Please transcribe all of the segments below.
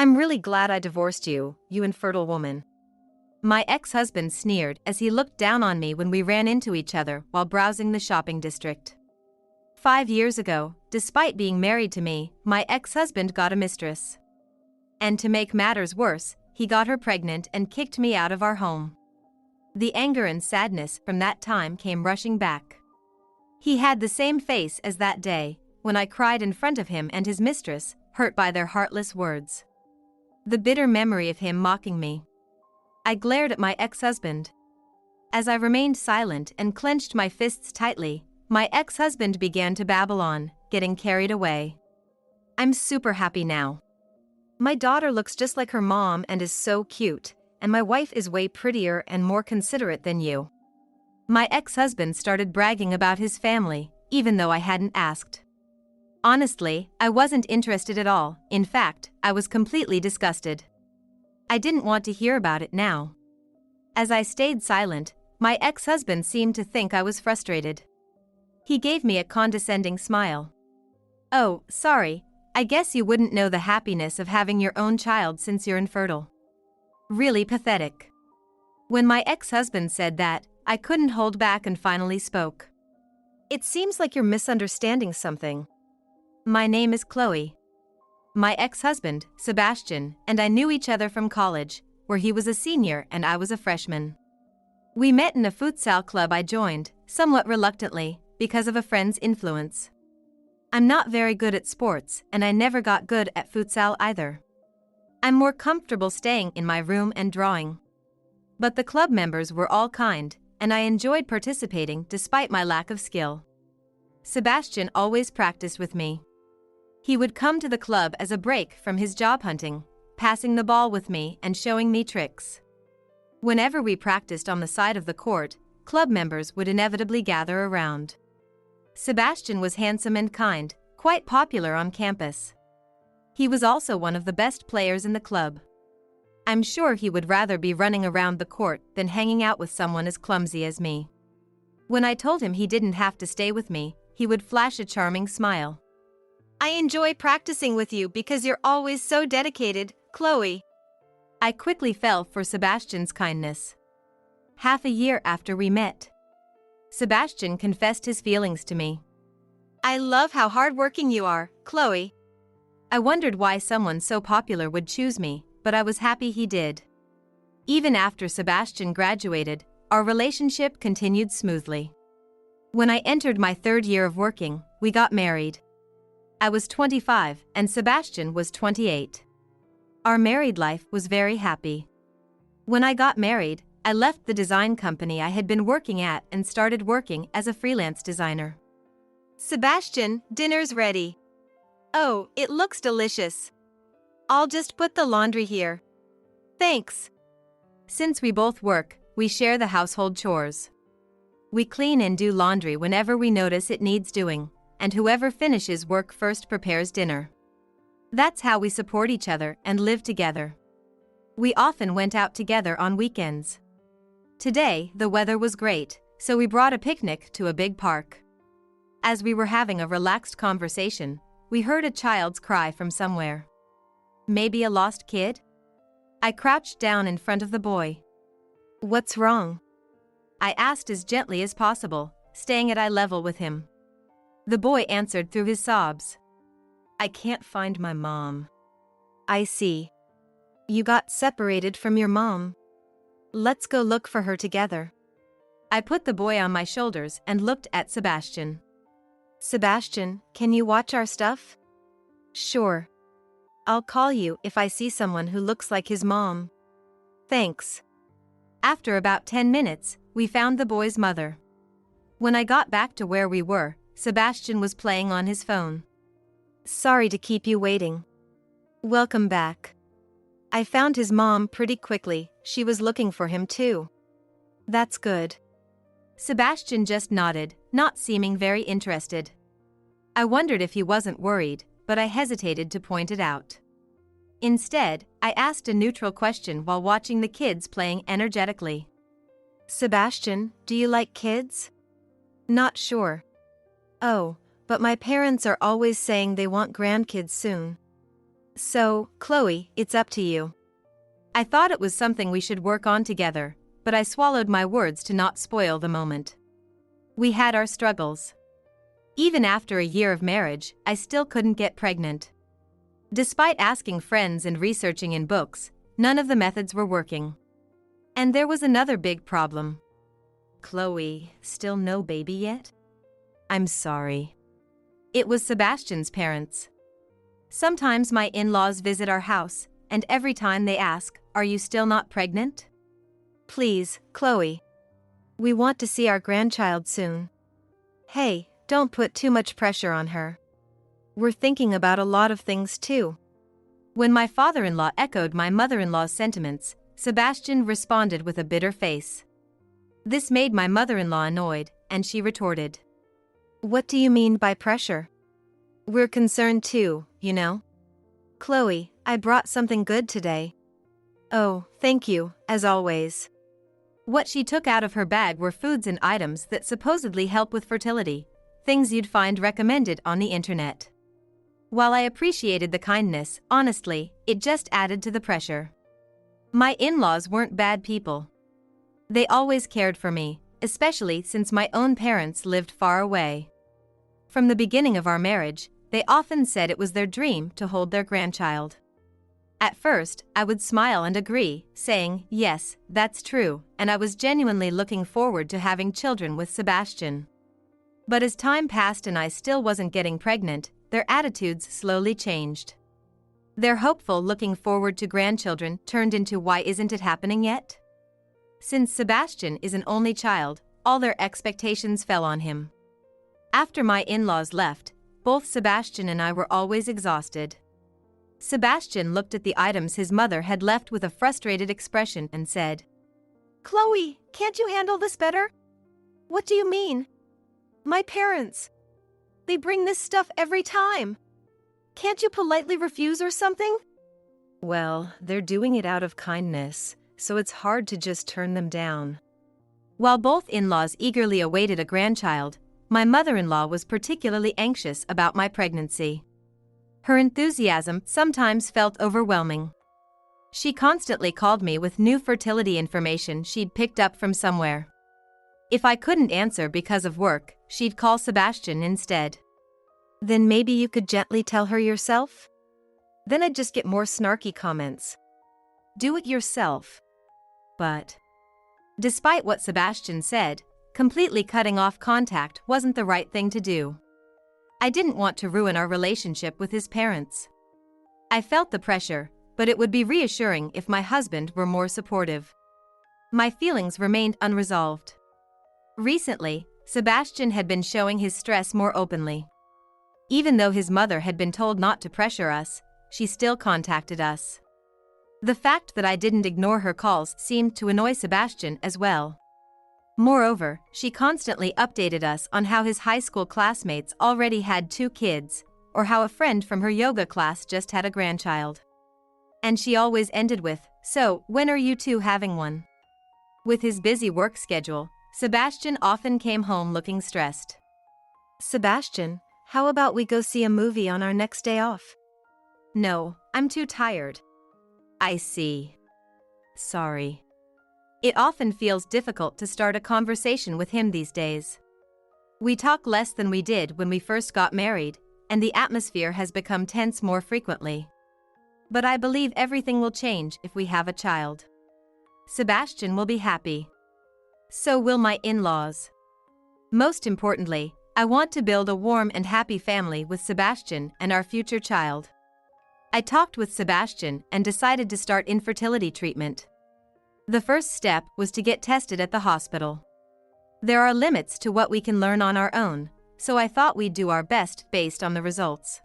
I'm really glad I divorced you, you infertile woman. My ex-husband sneered as he looked down on me when we ran into each other while browsing the shopping district. 5 years ago, despite being married to me, my ex-husband got a mistress. And to make matters worse, he got her pregnant and kicked me out of our home. The anger and sadness from that time came rushing back. He had the same face as that day, when I cried in front of him and his mistress, hurt by their heartless words. The bitter memory of him mocking me. I glared at my ex-husband. As I remained silent and clenched my fists tightly, my ex-husband began to babble on, getting carried away. I'm super happy now. My daughter looks just like her mom and is so cute, and my wife is way prettier and more considerate than you. My ex-husband started bragging about his family, even though I hadn't asked. Honestly, I wasn't interested at all. In fact, I was completely disgusted. I didn't want to hear about it now. As I stayed silent, my ex-husband seemed to think I was frustrated. He gave me a condescending smile. Oh, sorry, I guess you wouldn't know the happiness of having your own child since you're infertile. Really pathetic. When my ex-husband said that, I couldn't hold back and finally spoke. It seems like you're misunderstanding something. My name is Chloe. My ex-husband, Sebastian, and I knew each other from college, where he was a senior and I was a freshman. We met in a futsal club I joined, somewhat reluctantly, because of a friend's influence. I'm not very good at sports, and I never got good at futsal either. I'm more comfortable staying in my room and drawing. But the club members were all kind, and I enjoyed participating despite my lack of skill. Sebastian always practiced with me. He would come to the club as a break from his job hunting, passing the ball with me and showing me tricks. Whenever we practiced on the side of the court, club members would inevitably gather around. Sebastian was handsome and kind, quite popular on campus. He was also one of the best players in the club. I'm sure he would rather be running around the court than hanging out with someone as clumsy as me. When I told him he didn't have to stay with me, he would flash a charming smile. I enjoy practicing with you because you're always so dedicated, Chloe. I quickly fell for Sebastian's kindness. Half a year after we met, Sebastian confessed his feelings to me. I love how hardworking you are, Chloe. I wondered why someone so popular would choose me, but I was happy he did. Even after Sebastian graduated, our relationship continued smoothly. When I entered my 3rd year of working, we got married. I was 25 and Sebastian was 28. Our married life was very happy. When I got married, I left the design company I had been working at and started working as a freelance designer. Sebastian, dinner's ready. Oh, it looks delicious. I'll just put the laundry here. Thanks. Since we both work, we share the household chores. We clean and do laundry whenever we notice it needs doing, and whoever finishes work first prepares dinner. That's how we support each other and live together. We often went out together on weekends. Today, the weather was great, so we brought a picnic to a big park. As we were having a relaxed conversation, we heard a child's cry from somewhere. Maybe a lost kid? I crouched down in front of the boy. What's wrong? I asked as gently as possible, staying at eye level with him. The boy answered through his sobs. I can't find my mom. I see. You got separated from your mom. Let's go look for her together. I put the boy on my shoulders and looked at Sebastian. Sebastian, can you watch our stuff? Sure. I'll call you if I see someone who looks like his mom. Thanks. After about 10 minutes, we found the boy's mother. When I got back to where we were, Sebastian was playing on his phone. Sorry to keep you waiting. Welcome back. I found his mom pretty quickly. She was looking for him too. That's good. Sebastian just nodded, not seeming very interested. I wondered if he wasn't worried, but I hesitated to point it out. Instead, I asked a neutral question while watching the kids playing energetically. Sebastian, do you like kids? Not sure. Oh, but my parents are always saying they want grandkids soon. So, Chloe, it's up to you. I thought it was something we should work on together, but I swallowed my words to not spoil the moment. We had our struggles. Even after a year of marriage, I still couldn't get pregnant. Despite asking friends and researching in books, none of the methods were working. And there was another big problem. Chloe, still no baby yet? I'm sorry. It was Sebastian's parents. Sometimes my in-laws visit our house, and every time they ask, "Are you still not pregnant?" Please, Chloe. We want to see our grandchild soon. Hey, don't put too much pressure on her. We're thinking about a lot of things too. When my father-in-law echoed my mother-in-law's sentiments, Sebastian responded with a bitter face. This made my mother-in-law annoyed, and she retorted. What do you mean by pressure? We're concerned too, you know. Chloe, I brought something good today. Oh, thank you, as always. What she took out of her bag were foods and items that supposedly help with fertility, things you'd find recommended on the internet. While I appreciated the kindness, honestly, it just added to the pressure. My in-laws weren't bad people. They always cared for me, especially since my own parents lived far away. From the beginning of our marriage, they often said it was their dream to hold their grandchild. At first, I would smile and agree, saying, yes, that's true, and I was genuinely looking forward to having children with Sebastian. But as time passed and I still wasn't getting pregnant, their attitudes slowly changed. Their hopeful looking forward to grandchildren turned into why isn't it happening yet? Since Sebastian is an only child, all their expectations fell on him. After my in-laws left, both Sebastian and I were always exhausted. Sebastian looked at the items his mother had left with a frustrated expression and said, Chloe, can't you handle this better? What do you mean? My parents. They bring this stuff every time. Can't you politely refuse or something? Well, they're doing it out of kindness, so it's hard to just turn them down. While both in-laws eagerly awaited a grandchild, my mother-in-law was particularly anxious about my pregnancy. Her enthusiasm sometimes felt overwhelming. She constantly called me with new fertility information she'd picked up from somewhere. If I couldn't answer because of work, she'd call Sebastian instead. Then maybe you could gently tell her yourself? Then I'd just get more snarky comments. Do it yourself. But despite what Sebastian said, completely cutting off contact wasn't the right thing to do. I didn't want to ruin our relationship with his parents. I felt the pressure, but it would be reassuring if my husband were more supportive. My feelings remained unresolved. Recently, Sebastian had been showing his stress more openly. Even though his mother had been told not to pressure us, she still contacted us. The fact that I didn't ignore her calls seemed to annoy Sebastian as well. Moreover, she constantly updated us on how his high school classmates already had 2 kids, or how a friend from her yoga class just had a grandchild. And she always ended with, "So, when are you two having one?" With his busy work schedule, Sebastian often came home looking stressed. Sebastian, how about we go see a movie on our next day off? No, I'm too tired. I see. Sorry. It often feels difficult to start a conversation with him these days. We talk less than we did when we first got married, and the atmosphere has become tense more frequently. But I believe everything will change if we have a child. Sebastian will be happy. So will my in-laws. Most importantly, I want to build a warm and happy family with Sebastian and our future child. I talked with Sebastian and decided to start infertility treatment. The first step was to get tested at the hospital. There are limits to what we can learn on our own, so I thought we'd do our best based on the results.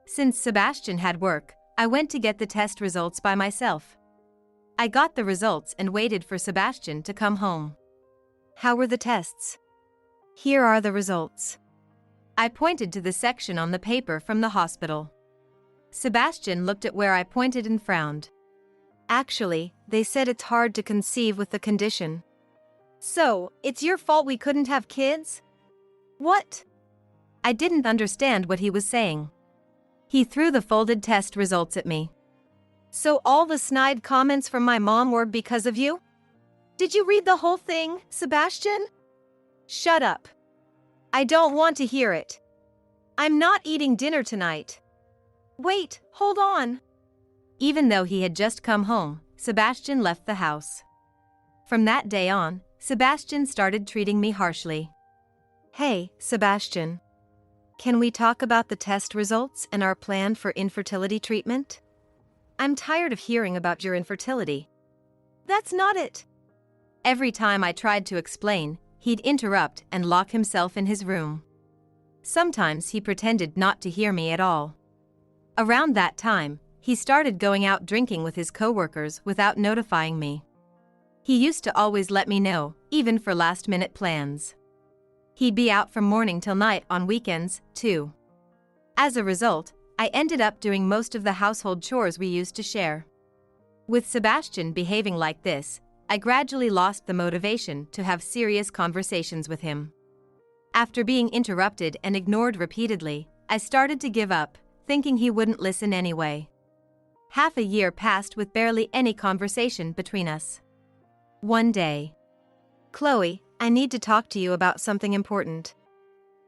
Since Sebastian had work, I went to get the test results by myself. I got the results and waited for Sebastian to come home. How were the tests? Here are the results. I pointed to the section on the paper from the hospital. Sebastian looked at where I pointed and frowned. Actually, they said it's hard to conceive with the condition. So, it's your fault we couldn't have kids? What? I didn't understand what he was saying. He threw the folded test results at me. So all the snide comments from my mom were because of you? Did you read the whole thing, Sebastian? Shut up. I don't want to hear it. I'm not eating dinner tonight. Wait, hold on. Even though he had just come home, Sebastian left the house. From that day on, Sebastian started treating me harshly. Hey, Sebastian. Can we talk about the test results and our plan for infertility treatment? I'm tired of hearing about your infertility. That's not it. Every time I tried to explain, he'd interrupt and lock himself in his room. Sometimes he pretended not to hear me at all. Around that time, he started going out drinking with his coworkers without notifying me. He used to always let me know, even for last-minute plans. He'd be out from morning till night on weekends, too. As a result, I ended up doing most of the household chores we used to share. With Sebastian behaving like this, I gradually lost the motivation to have serious conversations with him. After being interrupted and ignored repeatedly, I started to give up, thinking he wouldn't listen anyway. Half a year passed with barely any conversation between us. One day, Chloe, I need to talk to you about something important.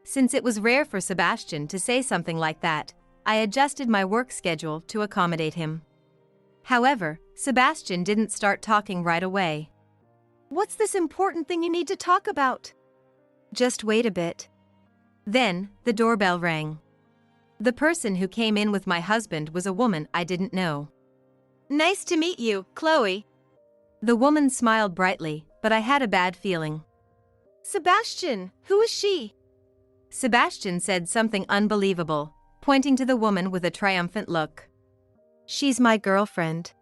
Since it was rare for Sebastian to say something like that, I adjusted my work schedule to accommodate him. However, Sebastian didn't start talking right away. What's this important thing you need to talk about? Just wait a bit. Then, the doorbell rang. The person who came in with my husband was a woman I didn't know. Nice to meet you, Chloe. The woman smiled brightly, but I had a bad feeling. Sebastian, who is she? Sebastian said something unbelievable, pointing to the woman with a triumphant look. She's my girlfriend.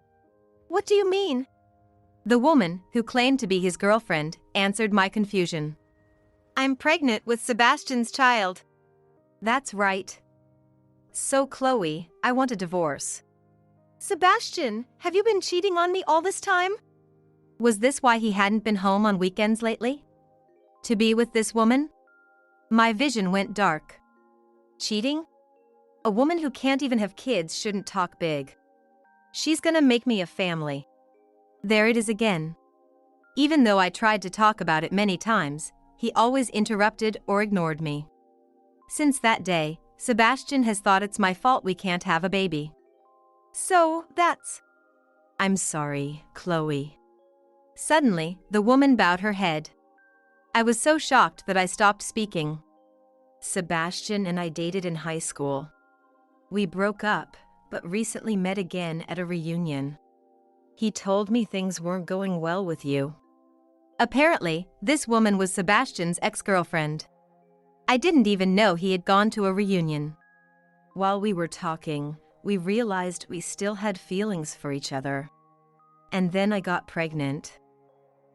What do you mean? The woman, who claimed to be his girlfriend, answered my confusion. I'm pregnant with Sebastian's child. That's right. So Chloe, I want a divorce. Sebastian, have you been cheating on me all this time? Was this why he hadn't been home on weekends lately? To be with this woman? My vision went dark. Cheating? A woman who can't even have kids shouldn't talk big. She's gonna make me a family. There it is again. Even though I tried to talk about it many times, he always interrupted or ignored me. Since that day, Sebastian has thought it's my fault we can't have a baby. So, that's... I'm sorry, Chloe. Suddenly, the woman bowed her head. I was so shocked that I stopped speaking. Sebastian and I dated in high school. We broke up, but recently met again at a reunion. He told me things weren't going well with you. Apparently, this woman was Sebastian's ex-girlfriend. I didn't even know he had gone to a reunion. While we were talking, we realized we still had feelings for each other. And then I got pregnant.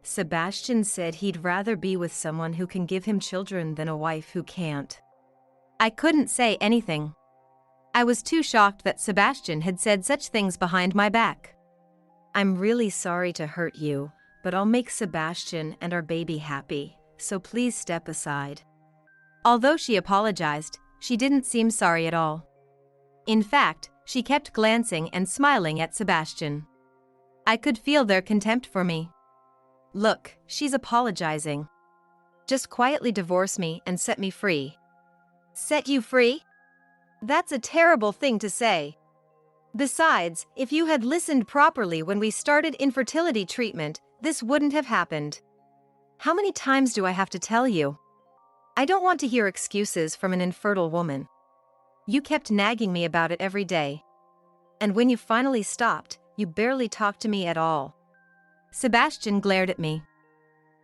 Sebastian said he'd rather be with someone who can give him children than a wife who can't. I couldn't say anything. I was too shocked that Sebastian had said such things behind my back. I'm really sorry to hurt you, but I'll make Sebastian and our baby happy, so please step aside. Although she apologized, she didn't seem sorry at all. In fact, she kept glancing and smiling at Sebastian. I could feel their contempt for me. Look, she's apologizing. Just quietly divorce me and set me free. Set you free? That's a terrible thing to say. Besides, if you had listened properly when we started infertility treatment, this wouldn't have happened. How many times do I have to tell you? I don't want to hear excuses from an infertile woman. You kept nagging me about it every day. And when you finally stopped, you barely talked to me at all. Sebastian glared at me.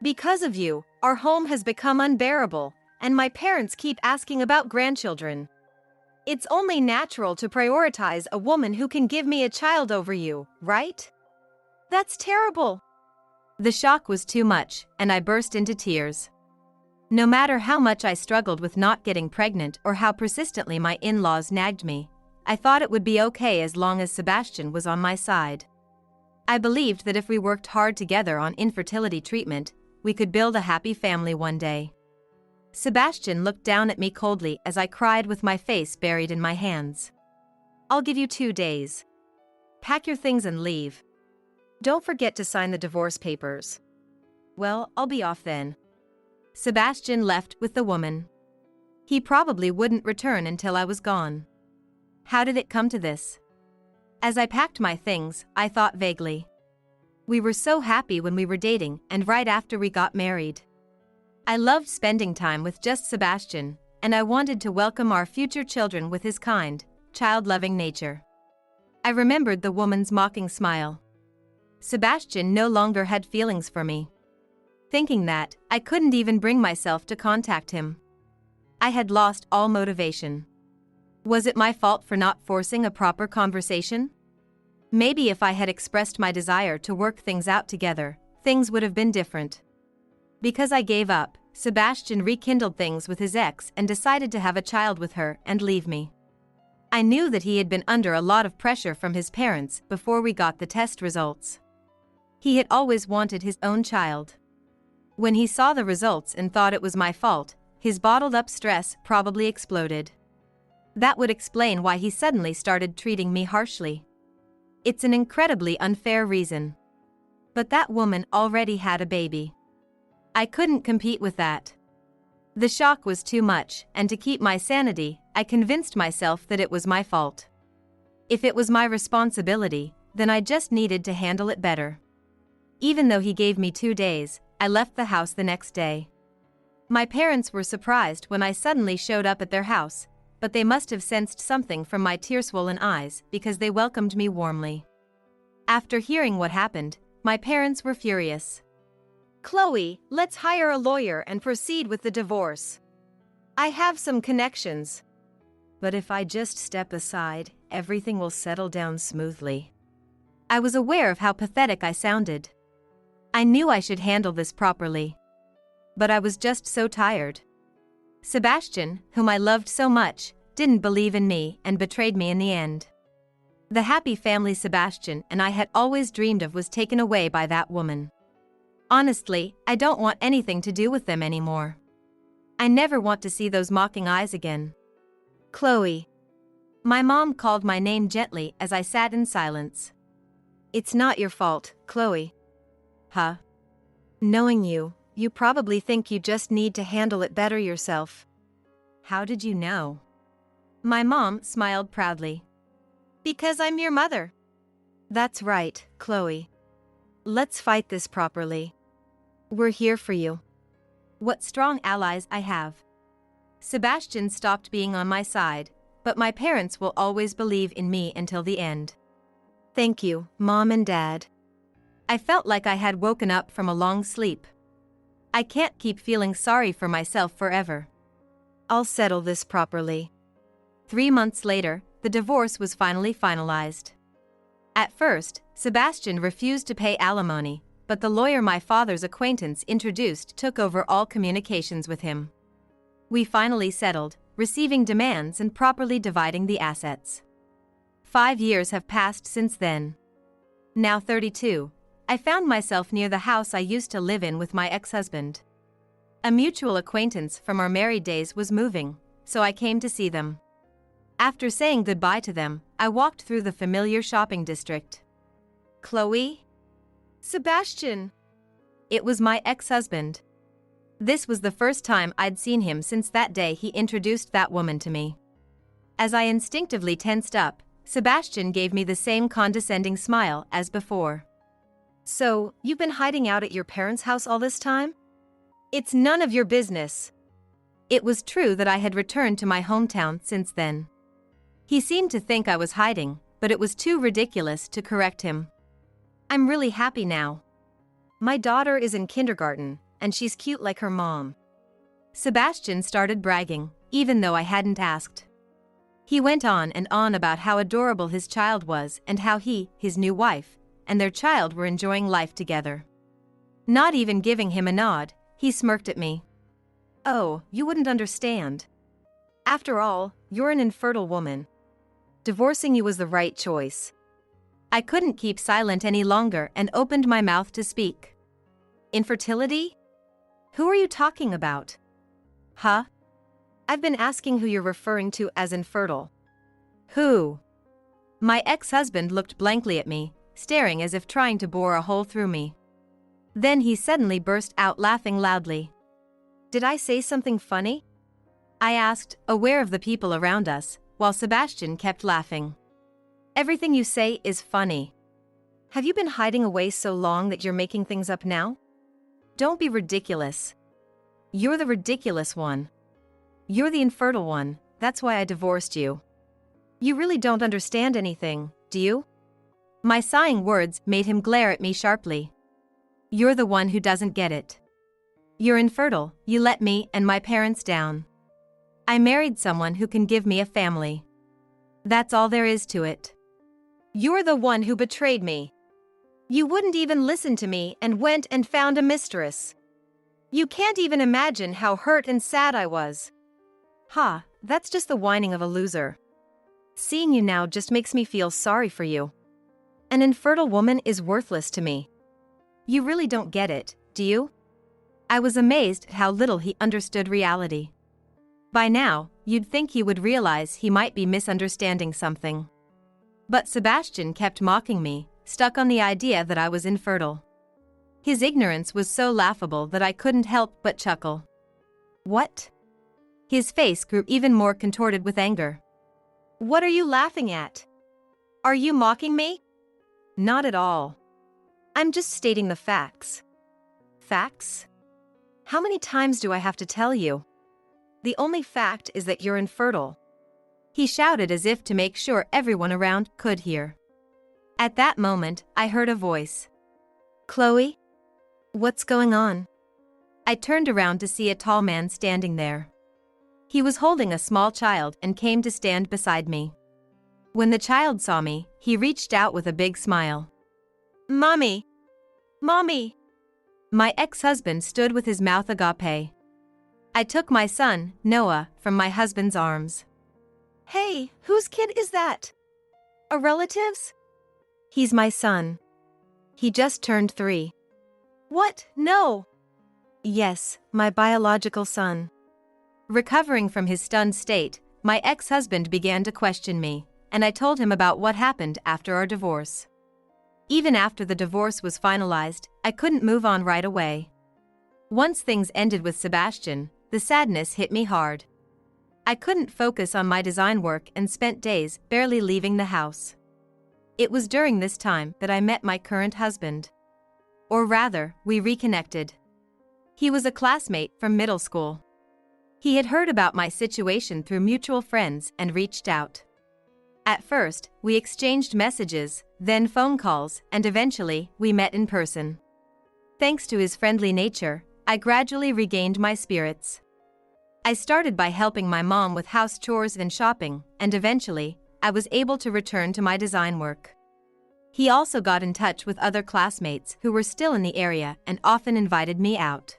Because of you, our home has become unbearable, and my parents keep asking about grandchildren. It's only natural to prioritize a woman who can give me a child over you, right? That's terrible. The shock was too much, and I burst into tears. No matter how much I struggled with not getting pregnant or how persistently my in-laws nagged me, I thought it would be okay as long as Sebastian was on my side. I believed that if we worked hard together on infertility treatment, we could build a happy family one day. Sebastian looked down at me coldly as I cried with my face buried in my hands. I'll give you 2 days. Pack your things and leave. Don't forget to sign the divorce papers. Well, I'll be off then. Sebastian left with the woman. He probably wouldn't return until I was gone. How did it come to this? As I packed my things, I thought vaguely. We were so happy when we were dating and right after we got married. I loved spending time with just Sebastian, and I wanted to welcome our future children with his kind, child-loving nature. I remembered the woman's mocking smile. Sebastian no longer had feelings for me. Thinking that, I couldn't even bring myself to contact him. I had lost all motivation. Was it my fault for not forcing a proper conversation? Maybe if I had expressed my desire to work things out together, things would have been different. Because I gave up, Sebastian rekindled things with his ex and decided to have a child with her and leave me. I knew that he had been under a lot of pressure from his parents before we got the test results. He had always wanted his own child. When he saw the results and thought it was my fault, his bottled-up stress probably exploded. That would explain why he suddenly started treating me harshly. It's an incredibly unfair reason. But that woman already had a baby. I couldn't compete with that. The shock was too much, and to keep my sanity, I convinced myself that it was my fault. If it was my responsibility, then I just needed to handle it better. Even though he gave me 2 days, I left the house the next day. My parents were surprised when I suddenly showed up at their house, but they must have sensed something from my tear-swollen eyes because they welcomed me warmly. After hearing what happened, my parents were furious. "Chloe, let's hire a lawyer and proceed with the divorce. I have some connections. But if I just step aside, everything will settle down smoothly." I was aware of how pathetic I sounded. I knew I should handle this properly. But I was just so tired. Sebastian, whom I loved so much, didn't believe in me and betrayed me in the end. The happy family Sebastian and I had always dreamed of was taken away by that woman. Honestly, I don't want anything to do with them anymore. I never want to see those mocking eyes again. "Chloe." My mom called my name gently as I sat in silence. "It's not your fault, Chloe." "Huh? Knowing you, you probably think you just need to handle it better yourself." "How did you know?" My mom smiled proudly. "Because I'm your mother." "That's right, Chloe. Let's fight this properly. We're here for you." What strong allies I have. Sebastian stopped being on my side, but my parents will always believe in me until the end. Thank you, Mom and Dad. I felt like I had woken up from a long sleep. I can't keep feeling sorry for myself forever. I'll settle this properly. 3 months later, the divorce was finally finalized. At first, Sebastian refused to pay alimony, but the lawyer my father's acquaintance introduced took over all communications with him. We finally settled, receiving demands and properly dividing the assets. 5 years have passed since then. Now 32, I found myself near the house I used to live in with my ex-husband. A mutual acquaintance from our married days was moving, so I came to see them. After saying goodbye to them, I walked through the familiar shopping district. "Chloe?" "Sebastian." It was my ex-husband. This was the first time I'd seen him since that day he introduced that woman to me. As I instinctively tensed up, Sebastian gave me the same condescending smile as before. "So, you've been hiding out at your parents' house all this time? It's none of your business." It was true that I had returned to my hometown since then. He seemed to think I was hiding, but it was too ridiculous to correct him. "I'm really happy now. My daughter is in kindergarten, and she's cute like her mom." Sebastian started bragging, even though I hadn't asked. He went on and on about how adorable his child was and how he, his new wife, and their child were enjoying life together. Not even giving him a nod, he smirked at me. "Oh, you wouldn't understand. After all, you're an infertile woman. Divorcing you was the right choice." I couldn't keep silent any longer and opened my mouth to speak. "Infertility? Who are you talking about?" "Huh? I've been asking who you're referring to as infertile." "Who?" My ex-husband looked blankly at me, staring as if trying to bore a hole through me. Then he suddenly burst out laughing loudly. "Did I say something funny?" I asked, aware of the people around us, while Sebastian kept laughing. "Everything you say is funny. Have you been hiding away so long that you're making things up now? Don't be ridiculous. You're the ridiculous one. You're the infertile one, that's why I divorced you. You really don't understand anything, do you?" My sighing words made him glare at me sharply. "You're the one who doesn't get it. You're infertile, you let me and my parents down. I married someone who can give me a family. That's all there is to it. You're the one who betrayed me. You wouldn't even listen to me and went and found a mistress. You can't even imagine how hurt and sad I was." "Ha, that's just the whining of a loser. Seeing you now just makes me feel sorry for you. An infertile woman is worthless to me. You really don't get it, do you?" I was amazed at how little he understood reality. By now, you'd think he would realize he might be misunderstanding something. But Sebastian kept mocking me, stuck on the idea that I was infertile. His ignorance was so laughable that I couldn't help but chuckle. "What?" His face grew even more contorted with anger. "What are you laughing at? Are you mocking me?" "Not at all. I'm just stating the facts." "Facts? How many times do I have to tell you? The only fact is that you're infertile," he shouted as if to make sure everyone around could hear. At that moment, I heard a voice. "Chloe? What's going on?" I turned around to see a tall man standing there. He was holding a small child and came to stand beside me. When the child saw me, he reached out with a big smile. "Mommy! Mommy!" My ex-husband stood with his mouth agape. I took my son, Noah, from my husband's arms. "Hey, whose kid is that? A relative's?" "He's my son. He just turned 3. "What? No!" "Yes, my biological son." Recovering from his stunned state, my ex-husband began to question me, and I told him about what happened after our divorce. Even after the divorce was finalized, I couldn't move on right away. Once things ended with Sebastian, the sadness hit me hard. I couldn't focus on my design work and spent days barely leaving the house. It was during this time that I met my current husband. Or rather, we reconnected. He was a classmate from middle school. He had heard about my situation through mutual friends and reached out. At first, we exchanged messages, then phone calls, and eventually, we met in person. Thanks to his friendly nature, I gradually regained my spirits. I started by helping my mom with house chores and shopping, and eventually, I was able to return to my design work. He also got in touch with other classmates who were still in the area and often invited me out.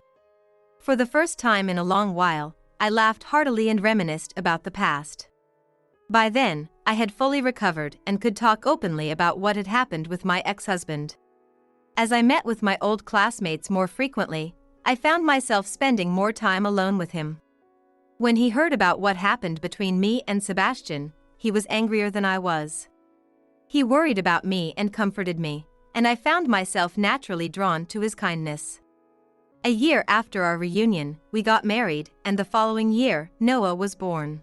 For the first time in a long while, I laughed heartily and reminisced about the past. By then, I had fully recovered and could talk openly about what had happened with my ex-husband. As I met with my old classmates more frequently, I found myself spending more time alone with him. When he heard about what happened between me and Sebastian, he was angrier than I was. He worried about me and comforted me, and I found myself naturally drawn to his kindness. A year after our reunion, we got married, and the following year, Noah was born.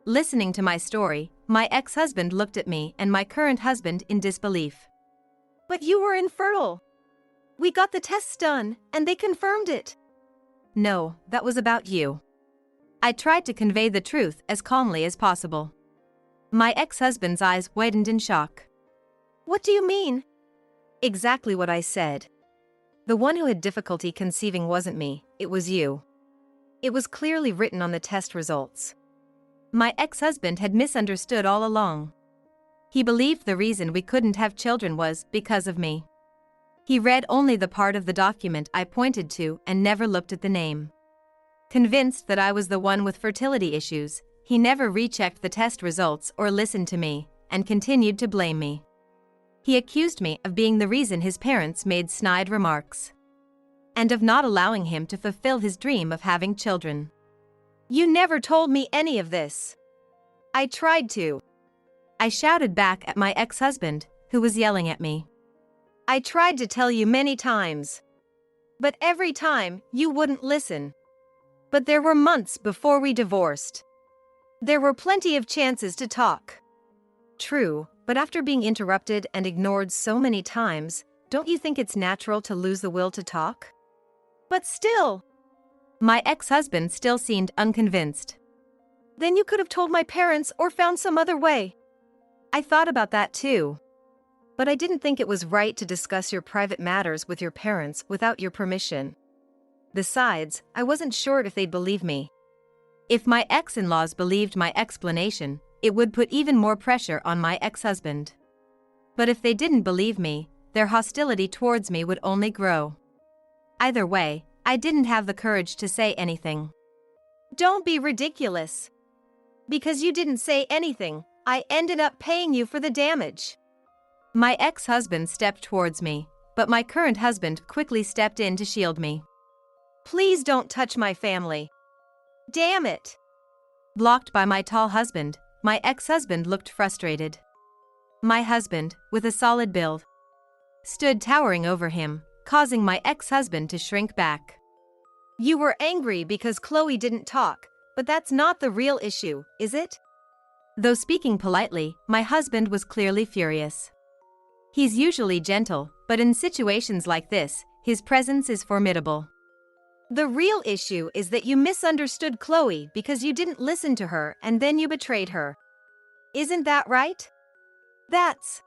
Listening to my story, my ex-husband looked at me and my current husband in disbelief. "But you were infertile. We got the tests done, and they confirmed it." "No, that was about you." I tried to convey the truth as calmly as possible. My ex-husband's eyes widened in shock. "What do you mean?" "Exactly what I said. The one who had difficulty conceiving wasn't me, it was you. It was clearly written on the test results." My ex-husband had misunderstood all along. He believed the reason we couldn't have children was because of me. He read only the part of the document I pointed to and never looked at the name. Convinced that I was the one with fertility issues, he never rechecked the test results or listened to me, and continued to blame me. He accused me of being the reason his parents made snide remarks, and of not allowing him to fulfill his dream of having children. "You never told me any of this." "I tried to. I shouted back at my ex-husband, who was yelling at me. I tried to tell you many times. But every time, you wouldn't listen. But there were months before we divorced. There were plenty of chances to talk. True, but after being interrupted and ignored so many times, don't you think it's natural to lose the will to talk? But still. My ex-husband still seemed unconvinced. Then you could have told my parents or found some other way. I thought about that too. But I didn't think it was right to discuss your private matters with your parents without your permission. Besides, I wasn't sure if they'd believe me. If my ex-in-laws believed my explanation, it would put even more pressure on my ex-husband. But if they didn't believe me, their hostility towards me would only grow. Either way, I didn't have the courage to say anything. Don't be ridiculous. Because you didn't say anything, I ended up paying you for the damage. My ex-husband stepped towards me, but my current husband quickly stepped in to shield me. Please don't touch my family. Damn it. Blocked by my tall husband, my ex-husband looked frustrated. My husband, with a solid build, stood towering over him, causing my ex-husband to shrink back. You were angry because Chloe didn't talk, but that's not the real issue, is it? Though speaking politely, my husband was clearly furious. He's usually gentle, but in situations like this, his presence is formidable. The real issue is that you misunderstood Chloe because you didn't listen to her and then you betrayed her. Isn't that right? That's...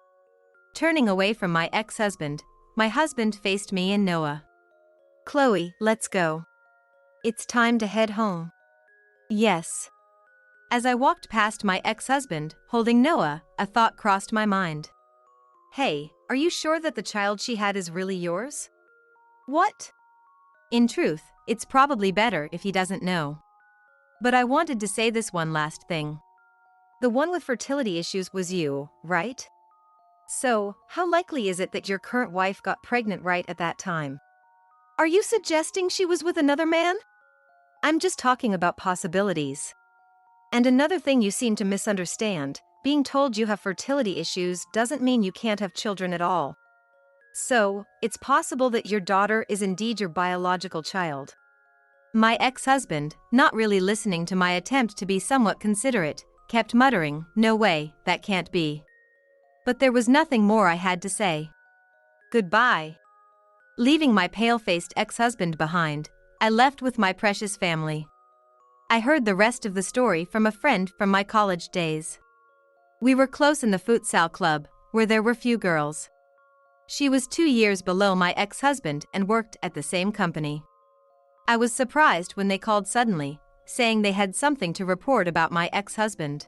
Turning away from my ex-husband, my husband faced me and Noah. Chloe, let's go. It's time to head home. Yes. As I walked past my ex-husband, holding Noah, a thought crossed my mind. Hey, are you sure that the child she had is really yours? What? In truth, it's probably better if he doesn't know. But I wanted to say this one last thing. The one with fertility issues was you, right? So, how likely is it that your current wife got pregnant right at that time? Are you suggesting she was with another man? I'm just talking about possibilities. And another thing you seem to misunderstand, being told you have fertility issues doesn't mean you can't have children at all. So, it's possible that your daughter is indeed your biological child. My ex-husband, not really listening to my attempt to be somewhat considerate, kept muttering, "No way, that can't be." But there was nothing more I had to say. Goodbye. Leaving my pale-faced ex-husband behind, I left with my precious family. I heard the rest of the story from a friend from my college days. We were close in the futsal club, where there were few girls. She was 2 years below my ex-husband and worked at the same company. I was surprised when they called suddenly, saying they had something to report about my ex-husband.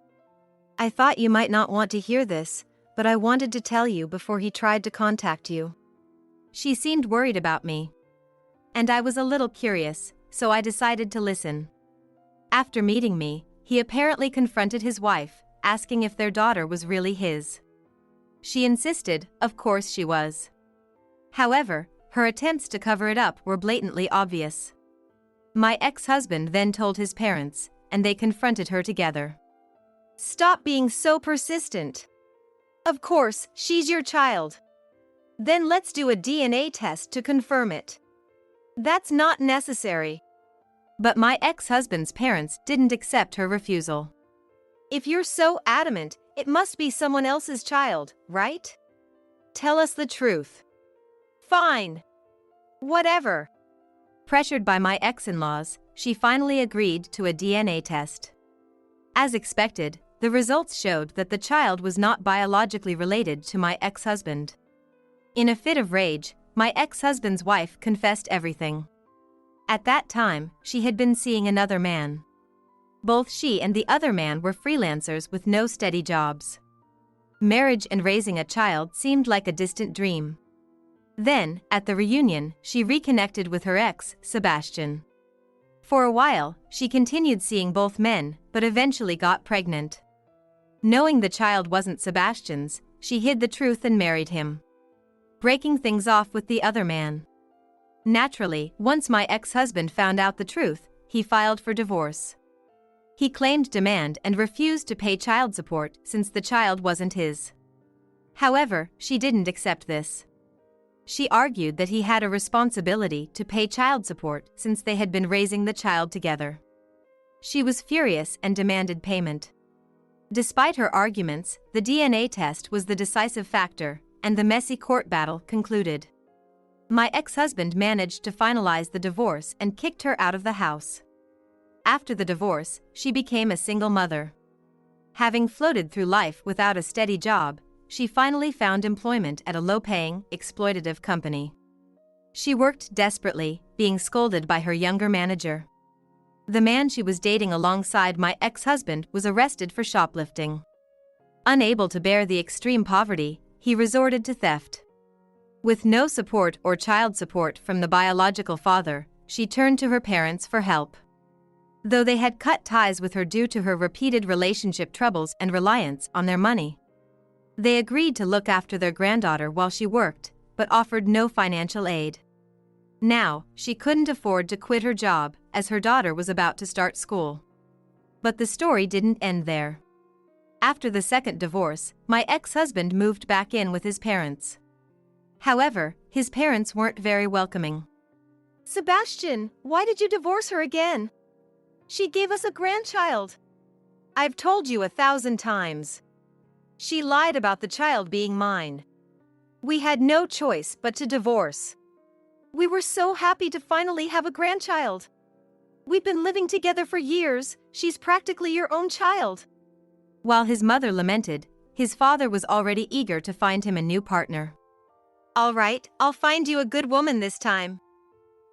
I thought you might not want to hear this, but I wanted to tell you before he tried to contact you. She seemed worried about me. And I was a little curious, so I decided to listen. After meeting me, he apparently confronted his wife, asking if their daughter was really his. She insisted, of course she was. However, her attempts to cover it up were blatantly obvious. My ex-husband then told his parents, and they confronted her together. Stop being so persistent. Of course, she's your child. Then let's do a DNA test to confirm it. That's not necessary. But my ex-husband's parents didn't accept her refusal. If you're so adamant, it must be someone else's child, right? Tell us the truth. Fine. Whatever. Pressured by my ex-in-laws, she finally agreed to a DNA test. As expected, the results showed that the child was not biologically related to my ex-husband. In a fit of rage, my ex-husband's wife confessed everything. At that time, she had been seeing another man. Both she and the other man were freelancers with no steady jobs. Marriage and raising a child seemed like a distant dream. Then, at the reunion, she reconnected with her ex, Sebastian. For a while, she continued seeing both men, but eventually got pregnant. Knowing the child wasn't Sebastian's, she hid the truth and married him, breaking things off with the other man. Naturally, once my ex-husband found out the truth, he filed for divorce. He claimed demand and refused to pay child support since the child wasn't his. However, she didn't accept this. She argued that he had a responsibility to pay child support since they had been raising the child together. She was furious and demanded payment. Despite her arguments, the DNA test was the decisive factor, and the messy court battle concluded. My ex-husband managed to finalize the divorce and kicked her out of the house. After the divorce, she became a single mother. Having floated through life without a steady job, she finally found employment at a low-paying, exploitative company. She worked desperately, being scolded by her younger manager. The man she was dating alongside my ex-husband was arrested for shoplifting. Unable to bear the extreme poverty, he resorted to theft. With no support or child support from the biological father, she turned to her parents for help. Though they had cut ties with her due to her repeated relationship troubles and reliance on their money. They agreed to look after their granddaughter while she worked, but offered no financial aid. Now, she couldn't afford to quit her job, as her daughter was about to start school. But the story didn't end there. After the second divorce, my ex-husband moved back in with his parents. However, his parents weren't very welcoming. Sebastian, why did you divorce her again? She gave us a grandchild. I've told you 1,000 times. She lied about the child being mine. We had no choice but to divorce. We were so happy to finally have a grandchild. We've been living together for years, she's practically your own child. While his mother lamented, his father was already eager to find him a new partner. All right, I'll find you a good woman this time.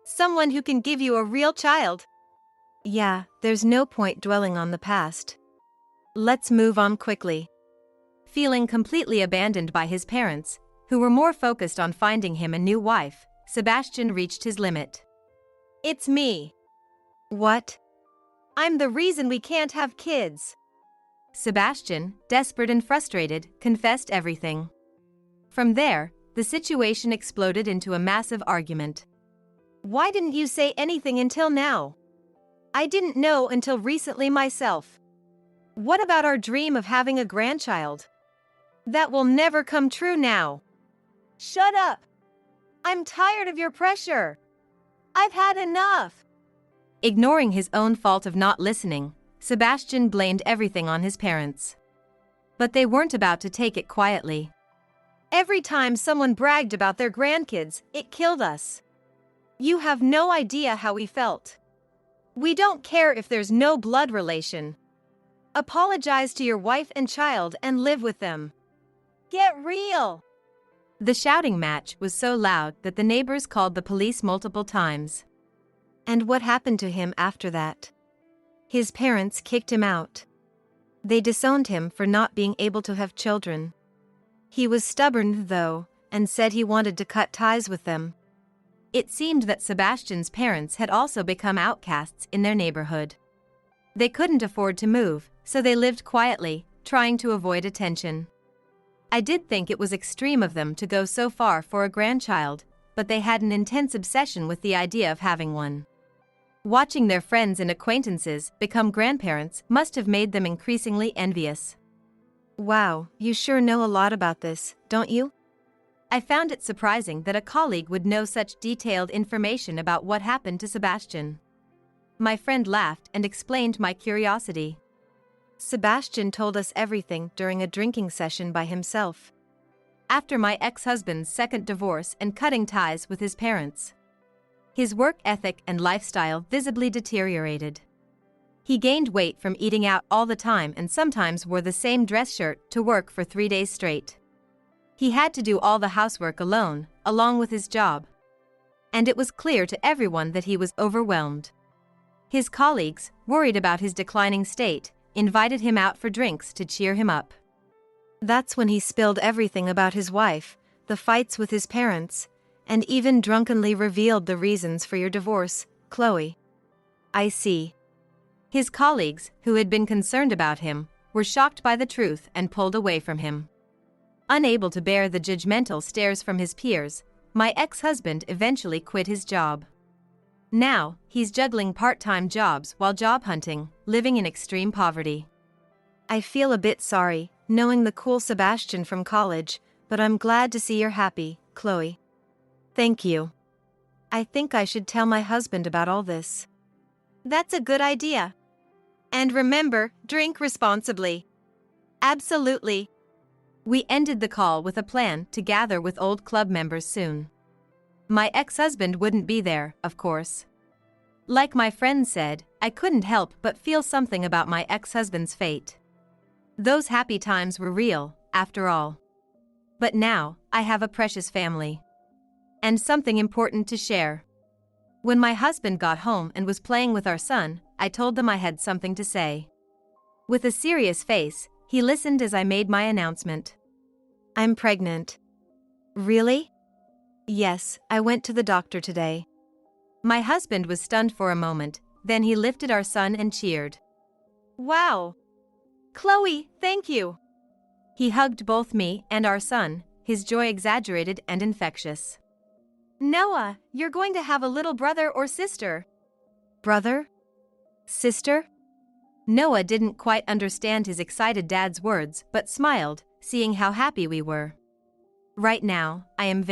Someone who can give you a real child. Yeah, there's no point dwelling on the past. Let's move on quickly. Feeling completely abandoned by his parents, who were more focused on finding him a new wife, Sebastian reached his limit. It's me. What? I'm the reason we can't have kids. Sebastian, desperate and frustrated, confessed everything. From there, the situation exploded into a massive argument. Why didn't you say anything until now? I didn't know until recently myself. What about our dream of having a grandchild? That will never come true now. Shut up! I'm tired of your pressure. I've had enough. Ignoring his own fault of not listening, Sebastian blamed everything on his parents. But they weren't about to take it quietly. Every time someone bragged about their grandkids, it killed us. You have no idea how we felt. We don't care if there's no blood relation. Apologize to your wife and child and live with them. Get real! The shouting match was so loud that the neighbors called the police multiple times. And what happened to him after that? His parents kicked him out. They disowned him for not being able to have children. He was stubborn, though, and said he wanted to cut ties with them. It seemed that Sebastian's parents had also become outcasts in their neighborhood. They couldn't afford to move, so they lived quietly, trying to avoid attention. I did think it was extreme of them to go so far for a grandchild, but they had an intense obsession with the idea of having one. Watching their friends and acquaintances become grandparents must have made them increasingly envious. Wow, you sure know a lot about this, don't you? I found it surprising that a colleague would know such detailed information about what happened to Sebastian. My friend laughed and explained my curiosity. Sebastian told us everything during a drinking session by himself. After my ex-husband's second divorce and cutting ties with his parents, his work ethic and lifestyle visibly deteriorated. He gained weight from eating out all the time and sometimes wore the same dress shirt to work for 3 days straight. He had to do all the housework alone, along with his job. And it was clear to everyone that he was overwhelmed. His colleagues, worried about his declining state, invited him out for drinks to cheer him up. That's when he spilled everything about his wife, the fights with his parents, and even drunkenly revealed the reasons for your divorce, Chloe. I see. His colleagues, who had been concerned about him, were shocked by the truth and pulled away from him. Unable to bear the judgmental stares from his peers, my ex-husband eventually quit his job. Now, he's juggling part-time jobs while job hunting, living in extreme poverty. I feel a bit sorry, knowing the cool Sebastian from college, but I'm glad to see you're happy, Chloe. Thank you. I think I should tell my husband about all this. That's a good idea. And remember, drink responsibly. Absolutely. We ended the call with a plan to gather with old club members soon. My ex-husband wouldn't be there, of course. Like my friend said, I couldn't help but feel something about my ex-husband's fate. Those happy times were real, after all. But now, I have a precious family. And something important to share. When my husband got home and was playing with our son, I told them I had something to say. With a serious face, he listened as I made my announcement. I'm pregnant. Really? Yes, I went to the doctor today. My husband was stunned for a moment, then he lifted our son and cheered. Wow! Chloe, thank you! He hugged both me and our son, his joy exaggerated and infectious. Noah, you're going to have a little brother or sister. Brother? Sister? Noah didn't quite understand his excited dad's words but smiled, seeing how happy we were. Right now, I am very